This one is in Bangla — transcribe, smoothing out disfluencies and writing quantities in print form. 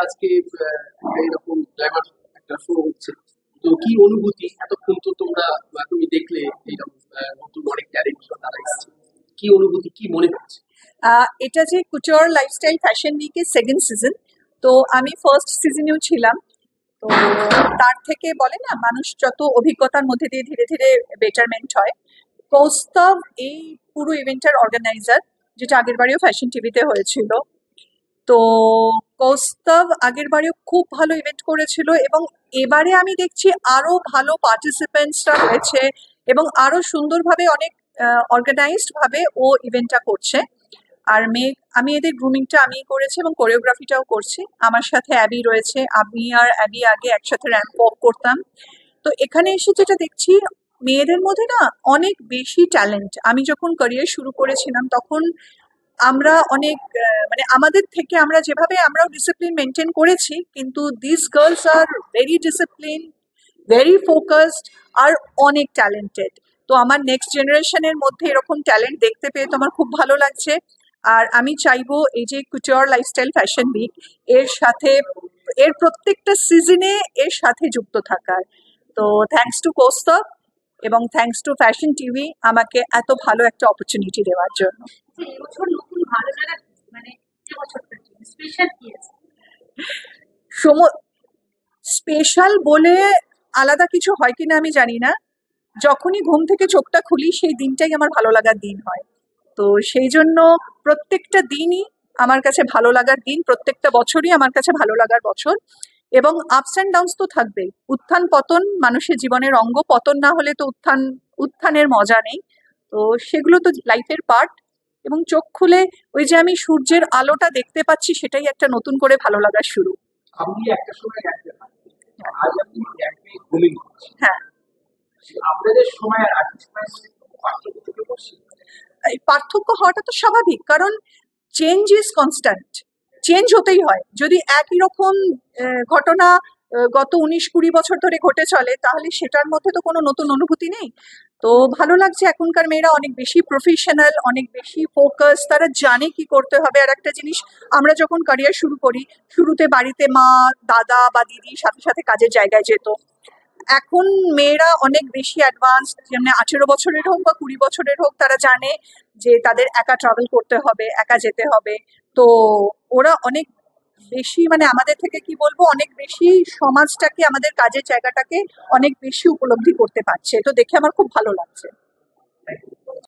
আজকে এরকম ড্রাইভার একটা শো হচ্ছে, তো কি অনুভূতি? এতক্ষণ তো তুমি দেখলে এইরকম নতুন অনেক ট্যালেন্ট তারা এসেছে, কি অনুভূতি, কি মনে হচ্ছে? এটা যে কুটিওর লাইফস্টাইল ফ্যাশন উইকের সেকেন্ড সিজন, তো আমি ফার্স্ট সিজনেও ছিলাম। তো তার থেকে বলে না, মানুষ যত অভিজ্ঞতার মধ্যে দিয়ে ধীরে ধীরে বেটারমেন্ট হয়। কৌস্তব এই পুরো ইভেন্টের অর্গানাইজার, যেটা আগের বারেও ফ্যাশন টিভিতে হয়েছিল। তো কৌস্তব আগের বারেও খুব ভালো ইভেন্ট করেছিল, এবং এবারে আমি দেখছি আরো ভালো পার্টিসিপেন্টসরা রয়েছে, এবং আরো সুন্দরভাবে অনেক অর্গানাইজড ভাবে ও ইভেন্টটা করছে। আর আমি এদের গ্রুমিংটা আমিই করেছি এবং কোরিওগ্রাফিটাও করছি। আমার সাথে অ্যাবি রয়েছে। আমি আর অ্যাবি আগে একসাথে র্যাম্প ওয়াক করতাম। তো এখানে এসে যেটা দেখছি, মেয়েদের মধ্যে না অনেক বেশি ট্যালেন্ট। আমি যখন ক্যারিয়ার শুরু করেছিলাম তখন আমরা অনেক মানে আমাদের থেকে আমরাও ডিসিপ্লিন মেনটেন করেছি, কিন্তু this girls are very discipline, very focused, আর অনেক ট্যালেন্টেড। তো আমার নেক্সট জেনারেশনের মধ্যে এরকম ট্যালেন্ট দেখতে পেয়ে তো আমার খুব ভালো লাগছে। আর আমি চাইবো এই যে কুটিওর লাইফস্টাইল ফ্যাশন উইক এর সাথে, এর প্রত্যেকটা সিজনে এর সাথে যুক্ত থাকার। তো থ্যাঙ্কস টু কৌস্তব এবং থ্যাঙ্কস টু ফ্যাশন টিভি আমাকে এত ভালো একটা অপরচুনিটি দেওয়ার জন্য। মানে স্পেশাল কি আছে? স্পেশাল বলে আলাদা কিছু হয় কিনা আমি জানি না। যখনই ঘুম থেকে চোখটা খুলি সেই দিনটাই আমার ভালো লাগার দিন হয়। তো সেই জন্য প্রত্যেকটা দিনই আমার কাছে ভালো লাগার দিন, প্রত্যেকটা বছরই আমার কাছে ভালো লাগার বছর। এবং আপস অ্যান্ড ডাউনস তো থাকবেই, উত্থান পতন মানুষের জীবনের অঙ্গ, পতন না হলে তো উত্থানের মজা নেই। তো সেগুলো তো লাইফের পার্ট। এবং চোখ খুলে ওই যে আমি সূর্যের আলোটা দেখতে পাচ্ছি, সেটাই একটা নতুন করে ভালো লাগার শুরু। আপনি একটা সময় র্যাম্পে থাকতেন, আজ আপনি র্যাম্পে গ্রুমিং করছেন। হ্যাঁ, আপনাদের সময় আর আগের সময় পার্থক্য চোখে পড়ছে? এই পার্থক্য হওয়াটা তো স্বাভাবিক, কারণ চেঞ্জ ইজ কনস্ট্যান্ট। চেঞ্জ হতেই হয়। যদি একই রকম ঘটনা গত 19-20 বছর ধরে ঘটে চলে, তাহলে সেটার মধ্যে তো কোনো নতুন অনুভূতি নেই। তো ভালো লাগছে, এখনকার মেয়েরা অনেক বেশি প্রফেশনাল, অনেক বেশি ফোকাস, তারা জানে কি করতে হবে। আর একটা জিনিস, আমরা যখন ক্যারিয়ার শুরু করি, শুরুতে বাড়িতে মা, দাদা বা দিদি সাথে সাথে কাজের জায়গায় যেত। এখন মেয়েরা অনেক বেশি অ্যাডভান্সড, যেমন 18 বছরের হোক বা 20 বছরের হোক, তারা জানে যে তাদের একা ট্রাভেল করতে হবে, একা যেতে হবে। তো ওরা অনেক বেশি, মানে আমাদের থেকে কি বলবো, অনেক বেশি সমাজটাকে, আমাদের কাজের জায়গাটাকে অনেক বেশি উপলব্ধি করতে পারছে। তো দেখে আমার খুব ভালো লাগছে।